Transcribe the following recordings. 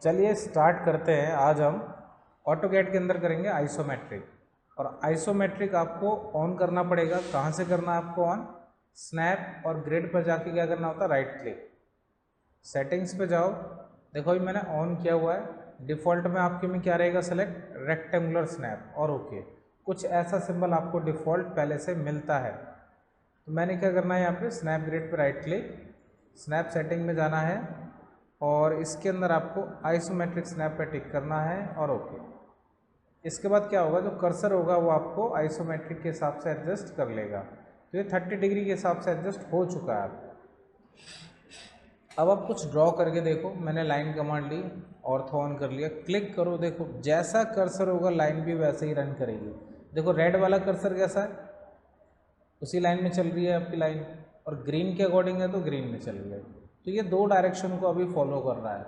चलिए स्टार्ट करते हैं। आज हम ऑटोकैड के अंदर करेंगे आइसोमेट्रिक। और आइसोमेट्रिक आपको ऑन करना पड़ेगा। कहाँ से करना है आपको ऑन? स्नैप और ग्रिड पर जाके क्या करना होता है? राइट क्लिक, सेटिंग्स पे जाओ। देखो अभी मैंने ऑन किया हुआ है। डिफ़ॉल्ट में आपके में क्या रहेगा? सेलेक्ट रेक्टेंगुलर स्नैप और ओके। कुछ ऐसा सिंबल आपको डिफ़ॉल्ट पहले से मिलता है। तो मैंने क्या करना है, यहाँ पे स्नैप ग्रिड पे राइट क्लिक, स्नैप सेटिंग में जाना है और इसके अंदर आपको आइसोमेट्रिक स्नैप पे टिक करना है और ओके। इसके बाद क्या होगा, जो कर्सर होगा वो आपको आइसोमेट्रिक के हिसाब से एडजस्ट कर लेगा। तो ये 30 डिग्री के हिसाब से एडजस्ट हो चुका है। अब आप कुछ ड्रॉ करके देखो। मैंने लाइन कमांड ली, ऑर्थो ऑन कर लिया, क्लिक करो। देखो जैसा कर्सर होगा लाइन भी वैसे ही रन करेगी। देखो रेड वाला कर्सर कैसा है, उसी लाइन में चल रही है आपकी लाइन, और ग्रीन के अकॉर्डिंग है तो ग्रीन में चल रही है। तो ये दो डायरेक्शन को अभी फॉलो कर रहा है।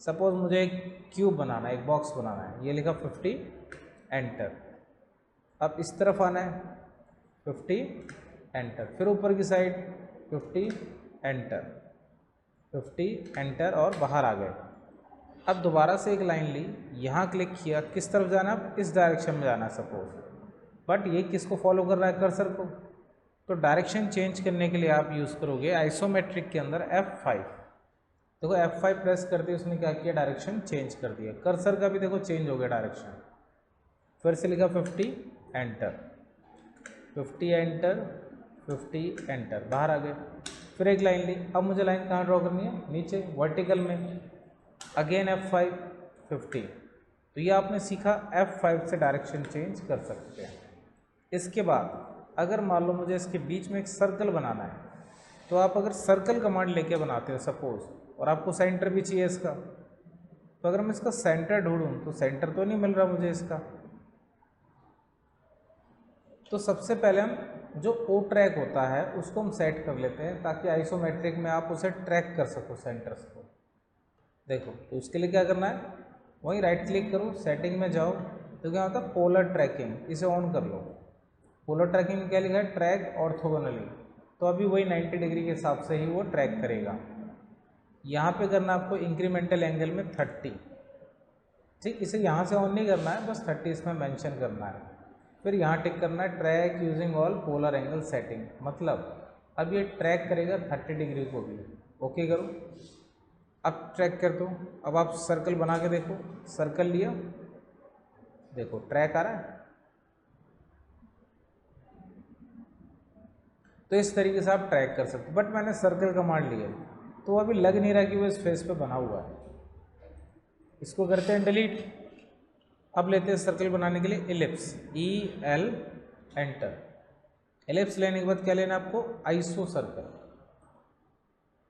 सपोज मुझे एक क्यूब बनाना है, एक बॉक्स बनाना है, ये लिखा 50, एंटर। अब इस तरफ आना है, 50, एंटर। फिर ऊपर की साइड 50, एंटर, 50, एंटर और बाहर आ गए। अब दोबारा से एक लाइन ली, यहाँ क्लिक किया, किस तरफ जाना है? इस डायरेक्शन में जाना है सपोज। बट ये किसको फॉलो कर रहा है? कर्सर को। तो डायरेक्शन चेंज करने के लिए आप यूज़ करोगे आइसोमेट्रिक के अंदर F5। देखो F5 प्रेस कर दिया, उसने क्या किया? डायरेक्शन चेंज कर दिया। कर्सर का भी देखो चेंज हो गया डायरेक्शन। फिर से लिखा 50, एंटर, 50, एंटर, 50, एंटर, बाहर आ गए। फिर एक लाइन ली। अब मुझे लाइन कहाँ ड्रॉ करनी है? नीचे वर्टिकल में। Again F5, 50। तो ये आपने सीखा, F5 से डायरेक्शन चेंज कर सकते हैं। इसके बाद अगर मान लो मुझे इसके बीच में एक सर्कल बनाना है, तो आप अगर सर्कल कमांड लेके बनाते हो सपोज, और आपको सेंटर भी चाहिए इसका, तो अगर मैं इसका सेंटर ढूंढूं तो सेंटर तो नहीं मिल रहा मुझे इसका। तो सबसे पहले हम जो ओ ट्रैक होता है उसको हम सेट कर लेते हैं, ताकि आइसोमेट्रिक में आप उसे ट्रैक कर सको सेंटर्स को। देखो तो उसके लिए क्या करना है, वहीं राइट क्लिक करो, सेटिंग में जाओ, तो क्या होता है? पोलर ट्रैकिंग, इसे ऑन कर लो। पोलर ट्रैकिंग में क्या लिखा है? Track orthogonally. तो अभी वही 90 डिग्री के हिसाब से ही वो ट्रैक करेगा। यहाँ पे करना आपको इंक्रीमेंटल एंगल में 30। ठीक, इसे यहाँ से ऑन नहीं करना है, बस 30 इसमें मेंशन करना है। फिर यहाँ टिक करना है track using all polar angle setting, मतलब अब ये ट्रैक करेगा 30 डिग्री को भी। ओके करो, अब ट्रैक कर दो। अब आप सर्कल बना के देखो, सर्कल लिया, देखो ट्रैक आ रहा है। तो इस तरीके से आप ट्रैक कर सकते हो। बट मैंने सर्कल कमांड लिया तो अभी लग नहीं रहा कि वो इस फेस पे बना हुआ है। इसको करते हैं डिलीट। अब लेते हैं सर्कल बनाने के लिए इलिप्स, EL, एंटर। इलिप्स लेने के बाद क्या लेना है आपको? Iso circle.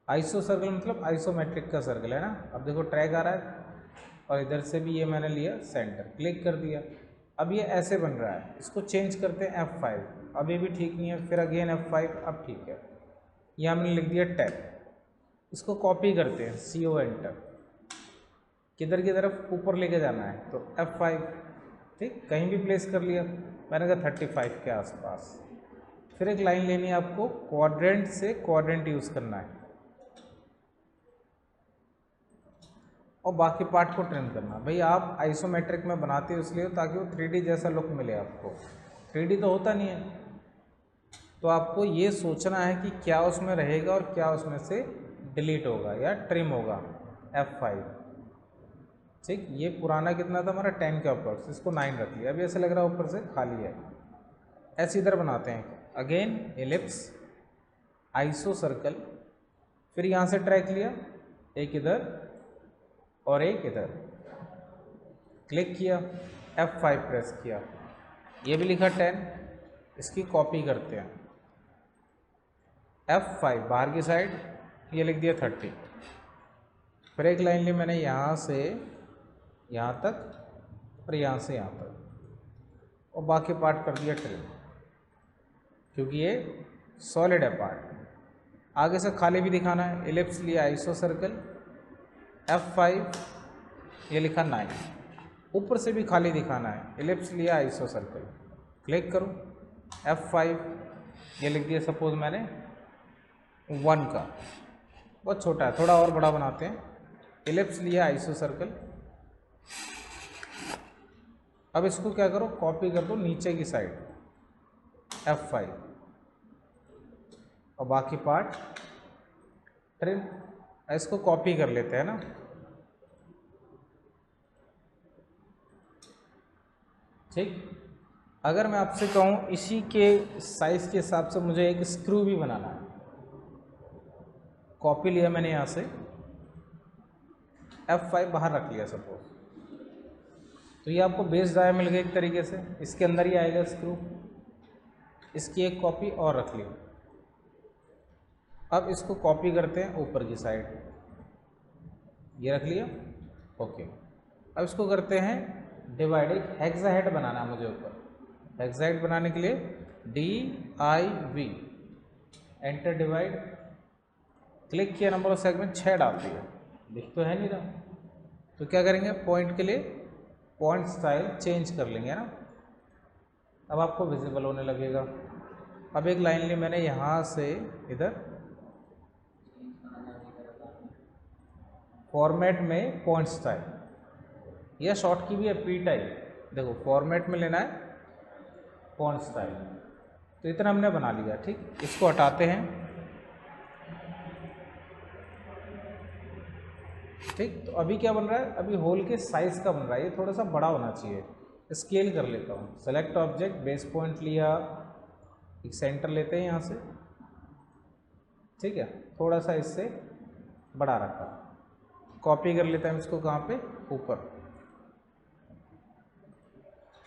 आइसो सर्कल मतलब आइसोमेट्रिक का सर्कल है ना। अब देखो ट्रैक आ रहा है, और इधर से भी ये मैंने लिया सेंटर, क्लिक कर दिया। अब ये ऐसे बन रहा है, इसको चेंज करते हैं F5। अब ये भी ठीक नहीं है, फिर अगेन F5, अब ठीक है। यहाँ हमने लिख दिया टैप। इसको कॉपी करते हैं, CO, एंटर। किधर की तरफ? ऊपर लेके जाना है, तो F5। ठीक, कहीं भी प्लेस कर लिया। मैंने कहा 35 के आसपास। फिर एक लाइन लेनी है आपको, क्वाड्रेंट से क्वाड्रेंट यूज़ करना है, और बाकी पार्ट को ट्रिम करना। भाई आप आइसोमेट्रिक में बनाते हो इसलिए ताकि वो 3D जैसा लुक मिले आपको। 3D तो होता नहीं है, तो आपको ये सोचना है कि क्या उसमें रहेगा और क्या उसमें से डिलीट होगा या ट्रिम होगा। F5। ठीक, ये पुराना कितना था हमारा? 10 के अप्रॉक्स, इसको 9 रख लिया। अभी ऐसे लग रहा है ऊपर से खाली है। ऐसे इधर बनाते हैं, अगेन एलिप्स, आइसो सर्कल, फिर यहाँ से ट्रैक लिया, एक इधर और एक इधर, क्लिक किया, F5 प्रेस किया, ये भी लिखा 10। इसकी कॉपी करते हैं, F5 बाहर की साइड, ये लिख दिया 30। फिर एक लाइन ली मैंने यहाँ से यहाँ तक और यहाँ से यहाँ तक, और बाकी पार्ट कर दिया ट्रिम, क्योंकि ये सॉलिड है पार्ट। आगे से खाली भी दिखाना है, इलिप्स लिया, आइसो सर्कल, F5, ये लिखा 9। ऊपर से भी खाली दिखाना है, इलिप्स लिया, आइसो सर्कल, क्लिक करो, F5, ये लिख दिया सपोज मैंने 1 का। बहुत छोटा है, थोड़ा और बड़ा बनाते हैं, इलिप्स लिया, आइसो सर्कल। अब इसको क्या करो, कॉपी कर दो नीचे की साइड, F5, और बाकी पार्ट ट्रिम। इसको कॉपी कर लेते हैं ना, ठीक। अगर मैं आपसे कहूँ इसी के साइज के हिसाब से मुझे एक स्क्रू भी बनाना है, कॉपी लिया मैंने यहाँ से, F5 बाहर रख लिया सपोज, तो ये आपको बेस डाया मिल गया एक तरीके से, इसके अंदर ही आएगा स्क्रू। इसकी एक कॉपी और रख ली। अब इसको कॉपी करते हैं ऊपर की साइड, ये रख लिया, ओके। अब इसको करते हैं डिवाइड, एक हेक्साहेड बनाना है मुझे ऊपर। हेक्साहेड बनाने के लिए DIV, एंटर डिवाइड, क्लिक किया, नंबर ऑफ सेगमेंट 6 डाल दिया, दिख तो है नहीं रहा। तो क्या करेंगे, पॉइंट के लिए पॉइंट स्टाइल चेंज कर लेंगे ना, अब आपको विजिबल होने लगेगा। अब एक लाइन ली मैंने यहाँ से इधर, फॉर्मेट में पॉइंट स्टाइल, यह शॉर्ट की भी है P टाइप, देखो फॉर्मेट में लेना है पॉइंट स्टाइल। तो इतना हमने बना लिया, ठीक। इसको हटाते हैं, ठीक। तो अभी क्या बन रहा है, अभी होल के साइज का बन रहा है, ये थोड़ा सा बड़ा होना चाहिए। स्केल कर लेता हूँ, सेलेक्ट ऑब्जेक्ट, बेस पॉइंट लिया, एक सेंटर लेते हैं यहाँ से, ठीक है, थोड़ा सा इससे बड़ा रखा, कॉपी कर लेते हैं इसको, कहाँ पे, ऊपर।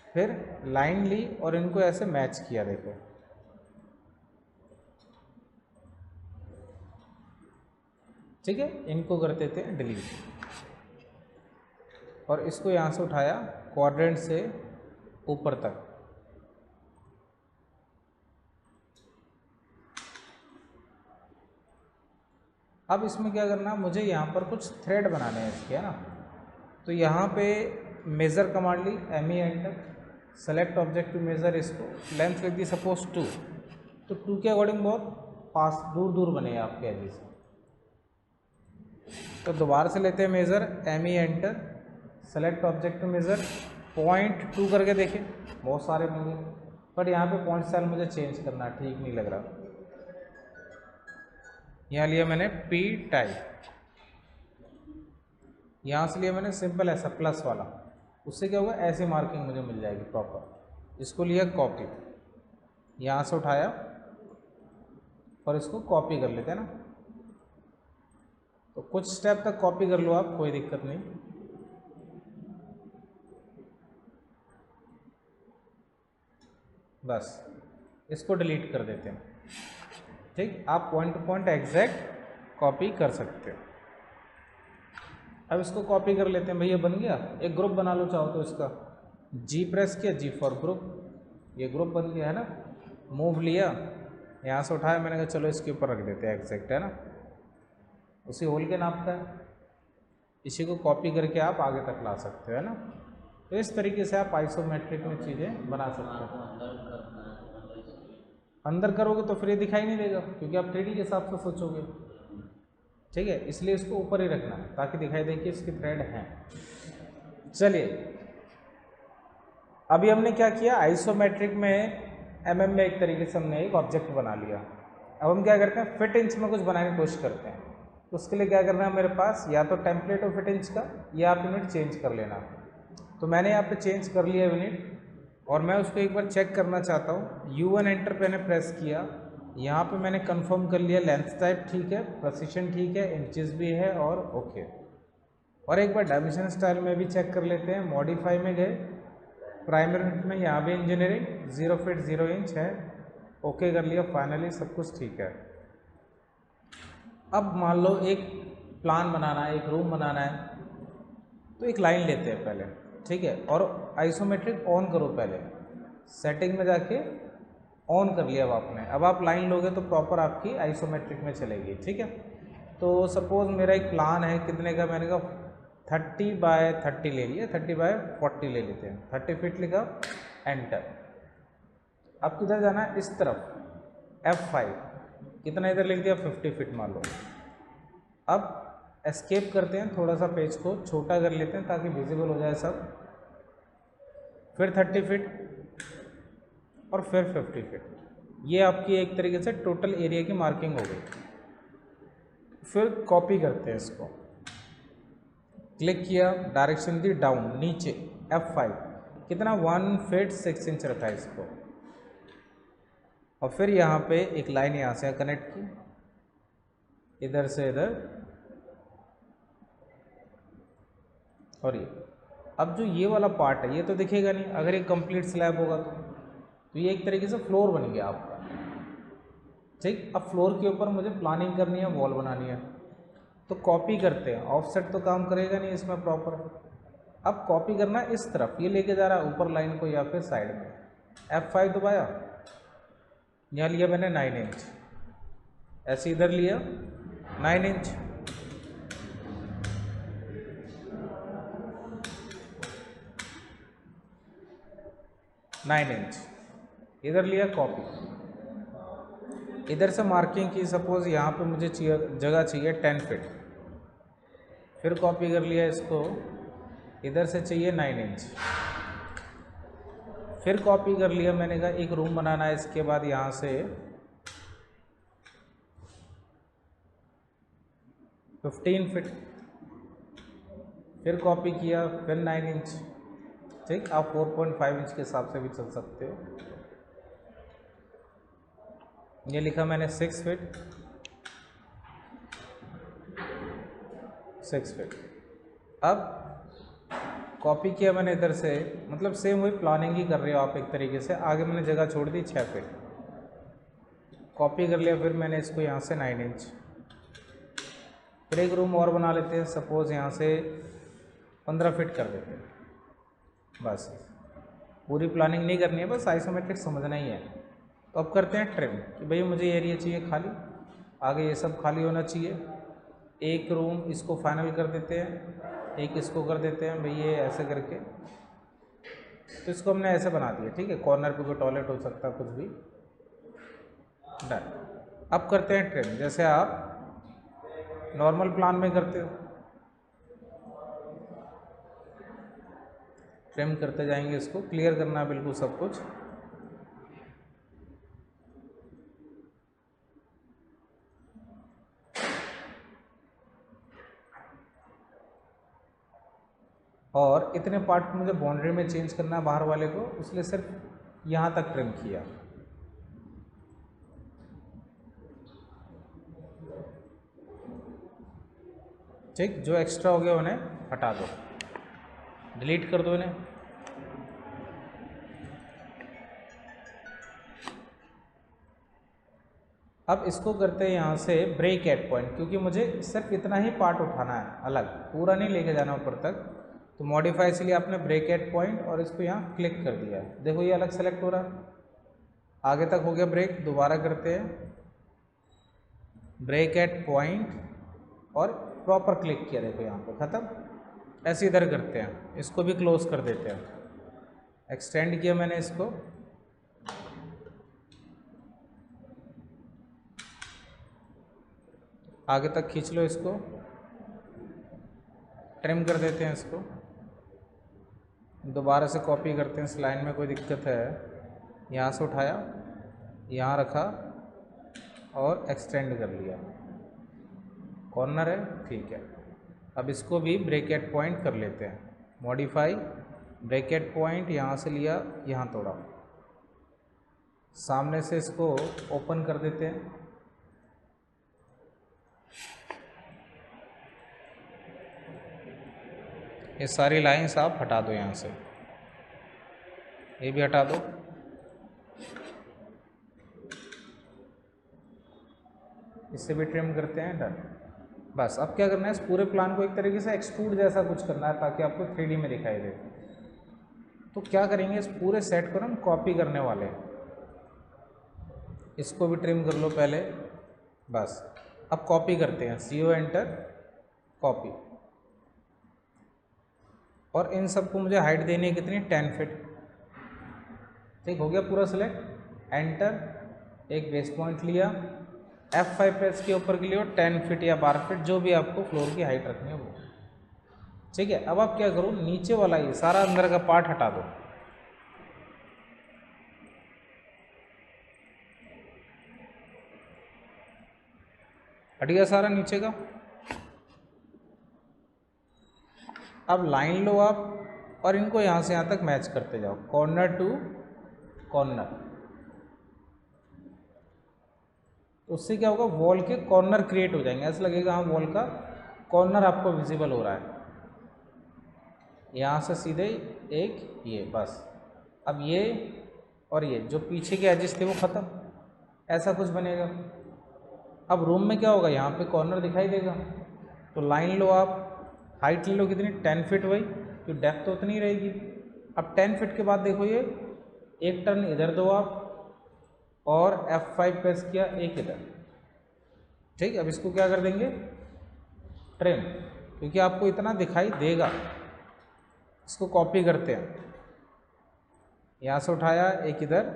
फिर लाइन ली और इनको ऐसे मैच किया, देखो, ठीक है। इनको कर देते हैं डिलीट, और इसको यहाँ से उठाया क्वाड्रेंट से ऊपर तक, अब इसमें क्या करना, मुझे यहाँ पर कुछ थ्रेड बनाने हैं इसके, है ना। तो यहाँ पे मेज़र कमांड ली, ME enter, select object to measure, इसको लेंथ लिख दी सपोज 2, तो 2 के अकॉर्डिंग बहुत पास दूर दूर बने आपके एजेस। तो दोबारा से लेते हैं measure, ME enter, select object to measure, 0.2 करके देखें, बहुत सारे होंगे, बट यहाँ पे पॉइंट स्टाइल मुझे चेंज करना है, ठीक नहीं लग रहा। यहाँ लिया मैंने P टाइप, यहाँ से लिया मैंने सिंपल ऐसा प्लस वाला, उससे क्या होगा, ऐसी मार्किंग मुझे मिल जाएगी प्रॉपर। इसको लिया कॉपी, यहाँ से उठाया और इसको कॉपी कर लेते हैं ना। तो कुछ स्टेप तक कॉपी कर लो आप, कोई दिक्कत नहीं। बस इसको डिलीट कर देते हैं, ठीक। आप point two point exact copy कर सकते हो। अब इसको कॉपी कर लेते हैं, भैया बन गया। एक ग्रुप बना लो चाहो तो, इसका G प्रेस किया, G फॉर ग्रुप, ये ग्रुप बन गया है ना। मूव लिया, यहाँ से उठाया, मैंने कहा चलो इसके ऊपर रख देते हैं एग्जैक्ट, है ना, उसी होल के नाप का है। इसी को कॉपी करके आप आगे तक ला सकते हो, है ना। तो इस तरीके से आप आइसोमेट्रिक में चीज़ें बना सकते हो। अंदर करोगे तो फिर ये दिखाई नहीं देगा, क्योंकि आप 3D के हिसाब से सोचोगे, ठीक है। इसलिए इसको ऊपर ही रखना है ताकि दिखाई दे कि इसके थ्रेड हैं। चलिए, अभी हमने क्या किया, आइसोमेट्रिक में MM में एक तरीके से हमने एक ऑब्जेक्ट बना लिया। अब हम क्या करते हैं, फिट इंच में कुछ बनाने की कोशिश करते हैं। तो उसके लिए क्या करना है, मेरे पास या तो टेम्पलेट हो फिट इंच का, या आप यूनिट चेंज कर लेना। तो मैंने यहाँ पे चेंज कर लिया यूनिट, और मैं उसको एक बार चेक करना चाहता हूँ। U1 एंटर मैंने प्रेस किया, यहाँ पे मैंने कंफर्म कर लिया, लेंथ टाइप ठीक है, प्रेसिशन ठीक है, इंचेस भी है, और ओके। और एक बार डायमेंशन स्टाइल में भी चेक कर लेते हैं। मॉडिफाई में गए, प्राइमरी में यहाँ भी इंजीनियरिंग 0 फीट 0 इंच है, ओके कर लिया, फाइनली सब कुछ ठीक है। अब मान लो एक प्लान बनाना है, एक रूम बनाना है, तो एक लाइन लेते हैं पहले, ठीक है, और आइसोमेट्रिक ऑन करो पहले, सेटिंग में जाके ऑन कर लिया अब आपने। अब आप लाइन लोगे तो प्रॉपर आपकी आइसोमेट्रिक में चलेगी, ठीक है। तो सपोज मेरा एक प्लान है, कितने का, मैंने कहा 30 बाय 30 ले लिया, 30 बाय 40 ले लेते हैं, 30 फीट लिखा, एंटर। अब किधर जाना है, इस तरफ, F5, कितना इधर लिख दिया, 50 फीट मान लो। अब एस्केप करते हैं, थोड़ा सा पेज को छोटा कर लेते हैं ताकि विजिबल हो जाए सब। फिर 30 फीट और फिर 50 फीट। ये आपकी एक तरीके से टोटल एरिया की मार्किंग हो गई। फिर कॉपी करते हैं इसको, क्लिक किया, डायरेक्शन दी डाउन नीचे, F5, कितना 1 फीट 6 इंच रखा है इसको, और फिर यहाँ पे एक लाइन यहाँ से कनेक्ट की, इधर से इधर, और ये अब जो ये वाला पार्ट है ये तो दिखेगा नहीं अगर ये कंप्लीट स्लैब होगा तो ये एक तरीके से फ्लोर बन गया आपका। ठीक, अब फ्लोर के ऊपर मुझे प्लानिंग करनी है, वॉल बनानी है, तो कॉपी करते हैं। ऑफसेट तो काम करेगा नहीं इसमें प्रॉपर। अब कॉपी करना इस तरफ, ये लेके जा रहा है ऊपर लाइन को या फिर साइड में। F5 दबाया, यहाँ लिया मैंने 9 इंच, ऐसे इधर लिया 9 इंच, इधर लिया कॉपी, इधर से मार्किंग की, सपोज यहाँ पे मुझे जगह चाहिए 10 फीट, फिर कॉपी कर लिया इसको, इधर से चाहिए 9 इंच, फिर कॉपी कर लिया, मैंने कहा एक रूम बनाना है, इसके बाद यहाँ से 15 फीट, फिर कॉपी किया, फिर 9 इंच। ठीक, आप 4.5 इंच के हिसाब से भी चल सकते हो। ये लिखा मैंने 6 फीट, 6 फीट। अब कॉपी किया मैंने इधर से, मतलब सेम वही प्लानिंग ही कर रहे हो आप एक तरीके से। आगे मैंने जगह छोड़ दी 6 फीट, कॉपी कर लिया, फिर मैंने इसको यहाँ से 9 इंच, फिर एक रूम और बना लेते हैं, सपोज यहाँ से 15 फीट कर देते हैं। बस पूरी प्लानिंग नहीं करनी है, बस आइसोमेट्रिक समझना ही है। तो अब करते हैं ट्रिम, कि भाई मुझे एरिया चाहिए खाली, आगे ये सब खाली होना चाहिए। एक रूम इसको फाइनल कर देते हैं, एक इसको कर देते हैं भाई ये ऐसे करके, तो इसको हमने ऐसे बना दिया। ठीक है, कॉर्नर पे कोई टॉयलेट हो सकता है, कुछ भी, डन। अब करते हैं ट्रिम, जैसे आप नॉर्मल प्लान में करते हो, ट्रिम करते जाएंगे। इसको क्लियर करना है बिल्कुल सब कुछ। और इतने पार्ट को मुझे बाउंड्री में चेंज करना है बाहर वाले को, इसलिए सिर्फ यहाँ तक ट्रिम किया। ठीक, जो एक्स्ट्रा हो गया उन्हें हटा दो, डिलीट कर दो इन्हें। अब इसको करते हैं यहाँ से ब्रेक एट पॉइंट, क्योंकि मुझे सिर्फ इतना ही पार्ट उठाना है अलग, पूरा नहीं लेके जाना ऊपर तक। तो मॉडिफाई इसलिए आपने ब्रेक एट पॉइंट, और इसको यहाँ क्लिक कर दिया है। देखो ये अलग सेलेक्ट हो रहा है, आगे तक हो गया ब्रेक। दोबारा करते हैं ब्रेक एट पॉइंट, और प्रॉपर क्लिक किया, देखो यहाँ पे ख़त्म। ऐसे इधर करते हैं, इसको भी क्लोज कर देते हैं। एक्सटेंड किया मैंने इसको, आगे तक खींच लो, इसको ट्रिम कर देते हैं। इसको दोबारा से कॉपी करते हैं, इस लाइन में कोई दिक्कत है, यहाँ से उठाया, यहाँ रखा और एक्सटेंड कर लिया, कॉर्नर है, ठीक है। अब इसको भी ब्रेकेट पॉइंट कर लेते हैं, मॉडिफाई ब्रेकेट पॉइंट, यहाँ से लिया, यहाँ तोड़ा, सामने से इसको ओपन कर देते हैं। ये सारी लाइंस आप हटा दो, यहाँ से ये भी हटा दो। इससे भी ट्रिम करते हैं, डन। बस अब क्या करना है, इस पूरे प्लान को एक तरीके से एक्सट्रूड जैसा कुछ करना है ताकि आपको 3D में दिखाई दे। तो क्या करेंगे, इस पूरे सेट को हम कॉपी करने वाले हैं। इसको भी ट्रिम कर लो पहले, बस। अब कॉपी करते हैं, CO एंटर, कॉपी, और इन सबको मुझे हाइट देनी है कितनी, 10 फीट। ठीक, हो गया पूरा सिलेक्ट, एंटर, एक बेस पॉइंट लिया, F5 प्रेस के ऊपर के लिए और 10 फीट या 12 फीट जो भी आपको फ्लोर की हाइट रखनी है वो। ठीक है, अब आप क्या करो, नीचे वाला ये सारा अंदर का पार्ट हटा दो। हट गया सारा नीचे का। अब लाइन लो आप और इनको यहाँ से यहाँ तक मैच करते जाओ, कॉर्नर टू कॉर्नर। तो उससे क्या होगा, वॉल के कॉर्नर क्रिएट हो जाएंगे, ऐसा लगेगा हाँ वॉल का कॉर्नर आपको विजिबल हो रहा है। यहाँ से सीधे एक ये बस। अब ये और ये जो पीछे के एजेस थे वो ख़त्म, ऐसा कुछ बनेगा। अब रूम में क्या होगा, यहाँ पे कॉर्नर दिखाई देगा। तो लाइन लो आप, हाइट ले लो कितनी, 10 फीट, वही तो डेप्थ तो उतनी रहेगी। अब 10 फीट के बाद देखो ये एक टर्न इधर दो आप और F5 प्रेस किया, एक इधर। ठीक, अब इसको क्या कर देंगे, ट्रिम, क्योंकि आपको इतना दिखाई देगा। इसको कॉपी करते हैं, यहाँ से उठाया एक इधर,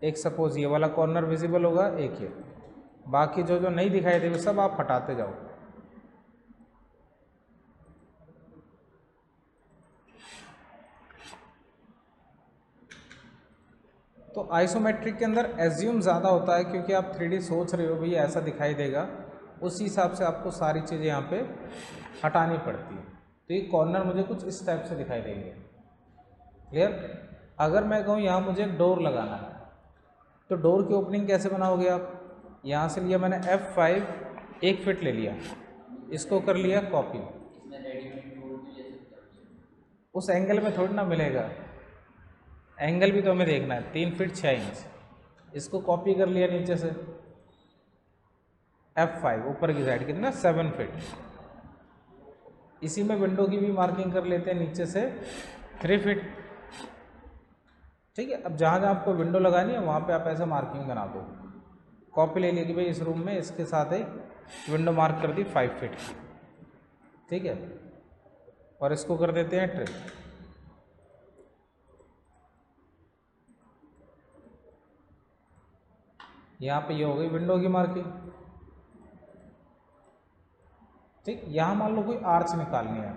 एक सपोज ये वाला कॉर्नर विजिबल होगा, एक ये, बाकी जो जो नहीं दिखाई देगा सब आप हटाते जाओ। तो आइसोमेट्रिक के अंदर एज्यूम ज़्यादा होता है क्योंकि आप 3D सोच रहे हो भाई ऐसा दिखाई देगा, उस हिसाब से आपको सारी चीज़ें यहाँ पे हटानी पड़ती है। तो ये कॉर्नर मुझे कुछ इस टाइप से दिखाई देंगे। क्लियर? अगर मैं कहूँ यहाँ मुझे डोर लगाना है तो डोर की ओपनिंग कैसे बनाओगे आप, यहाँ से लिया मैंने F5, 1 फीट ले लिया, इसको कर लिया कॉपी। उस एंगल में थोड़ी ना मिलेगा, एंगल भी तो हमें देखना है, 3 फीट 6 इंच। इसको कॉपी कर लिया नीचे से, F5 ऊपर की साइड कितना, 7 फीट। इसी में विंडो की भी मार्किंग कर लेते हैं नीचे से 3 फीट। ठीक है, अब जहाँ जहाँ आपको विंडो लगानी है वहाँ पे आप ऐसा मार्किंग बना दो। कॉपी ले लिया कि भाई इस रूम में इसके साथ एक विंडो मार्क कर दी 5 फीट। ठीक है, और इसको कर देते हैं ट्रिम। यहाँ पे ये हो गई विंडो की मार्किंग। ठीक, यहाँ मान लो कोई आर्च निकालनी है,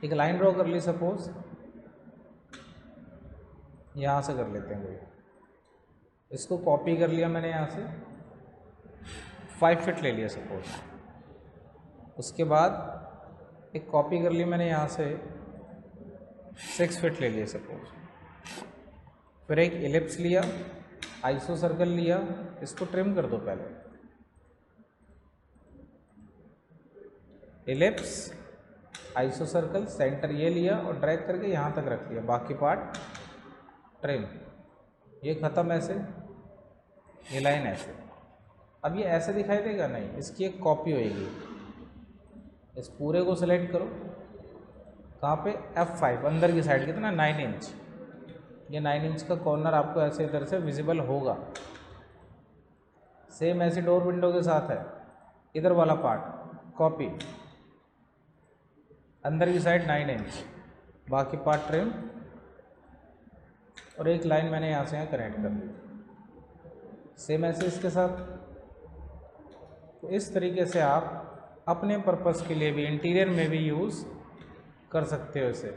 एक लाइन ड्रॉ कर ली सपोज, यहाँ से कर लेते हैं कोई, इसको कॉपी कर लिया मैंने यहाँ से, 5 फीट ले लिया सपोज। उसके बाद एक कॉपी कर ली मैंने यहाँ से 6 फीट ले लिया सपोज। फिर एक एलिप्स लिया, आइसो सर्कल लिया, इसको ट्रिम कर दो पहले। एलिप्स, आइसो सर्कल, सेंटर ये लिया और ड्रैग करके यहाँ तक रख लिया, बाकी पार्ट ट्रिम। ये ख़त्म ऐसे, ये लाइन ऐसे। अब ये ऐसे दिखाई देगा नहीं, इसकी एक कॉपी होएगी। इस पूरे को सिलेक्ट करो, कहाँ पे, F5 अंदर की साइड कितना, 9 इंच। ये 9 इंच का कॉर्नर आपको ऐसे इधर से विजिबल होगा। सेम ऐसी डोर विंडो के साथ है, इधर वाला पार्ट कॉपी, अंदर की साइड 9 इंच, बाकी पार्ट ट्रिम, और एक लाइन मैंने यहाँ से यहाँ कनेक्ट कर दी। सेम ऐसे इसके साथ। तो इस तरीके से आप अपने पर्पस के लिए भी इंटीरियर में भी यूज़ कर सकते हो इसे।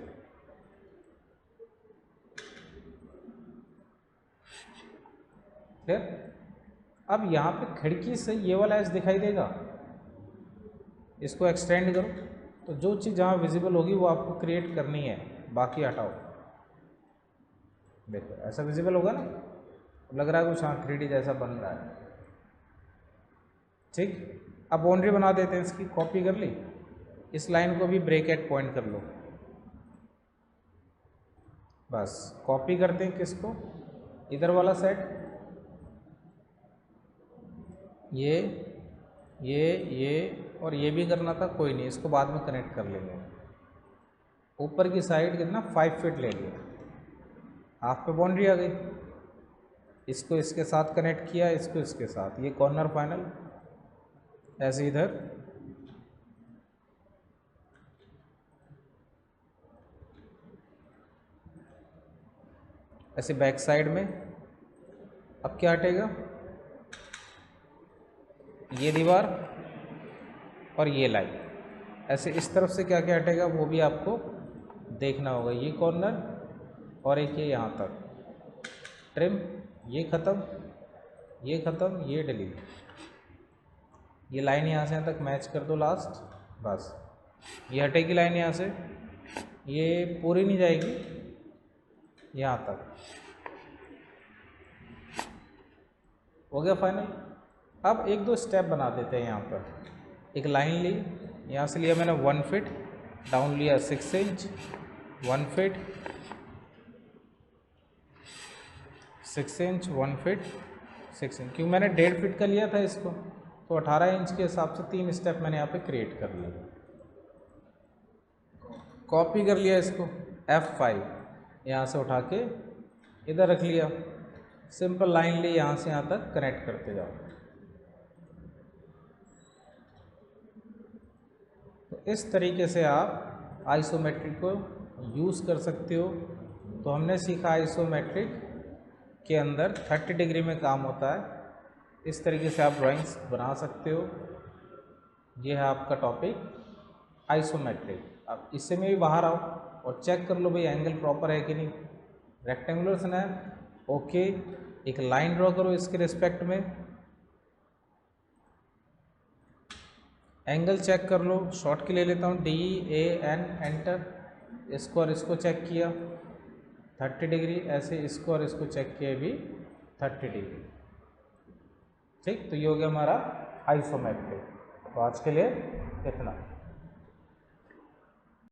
क्लियर? अब यहाँ पे खिड़की से ये वाला एज दिखाई देगा, इसको एक्सटेंड करो, तो जो चीज़ जहाँ विजिबल होगी वो आपको क्रिएट करनी है, बाकी हटाओ। देखो ऐसा विजिबल होगा ना, लग रहा है कुछ हाँ 3D जैसा बन रहा है। ठीक, अब बाउंड्री बना देते हैं, इसकी कॉपी कर ली, इस लाइन को भी ब्रेकेट पॉइंट कर लो, बस कॉपी करते हैं किसको, इधर वाला सेट, ये और ये भी करना था, कोई नहीं, इसको बाद में कनेक्ट कर लेंगे। ऊपर की साइड कितना, 5 फीट ले लिया, हाफ पे बाउंड्री आ गई। इसको इसके साथ कनेक्ट किया, इसको इसके साथ, ये कॉर्नर फाइनल। ऐसे इधर ऐसे बैक साइड में। अब क्या हटेगा, ये दीवार और ये लाइन, ऐसे इस तरफ से क्या क्या हटेगा वो भी आपको देखना होगा। ये कॉर्नर और एक ये यहाँ तक ट्रिम, ये ख़त्म, ये ख़त्म, ये डिलीट, ये लाइन यहाँ से यहाँ तक मैच कर दो लास्ट, बस ये हटेगी लाइन यहाँ से, ये पूरी नहीं जाएगी यहाँ तक, हो गया फाइनल। अब एक दो स्टेप बना देते हैं। यहाँ पर एक लाइन ली, यहाँ से लिया मैंने 1 फीट, डाउन लिया 6 inch, 1 feet, 6 inch, 1 feet, 6 inch, क्योंकि मैंने 1.5 फीट का लिया था इसको, तो 18 इंच के हिसाब से 3 स्टेप मैंने यहाँ पे क्रिएट कर लिया। कॉपी कर लिया इसको, F5 यहाँ से उठा के इधर रख लिया, सिंपल लाइन ली, यहाँ से यहाँ तक कनेक्ट करते जाओ। तो इस तरीके से आप आइसोमेट्रिक को यूज़ कर सकते हो। तो हमने सीखा आइसोमेट्रिक के अंदर 30 डिग्री में काम होता है, इस तरीके से आप ड्राइंग्स बना सकते हो। ये है आपका टॉपिक आइसोमेट्रिक। अब इससे में भी बाहर आओ और चेक कर लो भाई एंगल प्रॉपर है कि नहीं। रेक्टेंगुलर स्नैप ओके, एक लाइन ड्रॉ करो इसके रिस्पेक्ट में, एंगल चेक कर लो, शॉर्ट के ले लेता हूँ DAN, एंटर, इसको और इसको चेक किया 30 डिग्री, ऐसे इसको और इसको चेक किया भी 30 डिग्री। ठीक, तो ये हो गया हमारा आइसोमेट्रिक। तो आज के लिए इतना।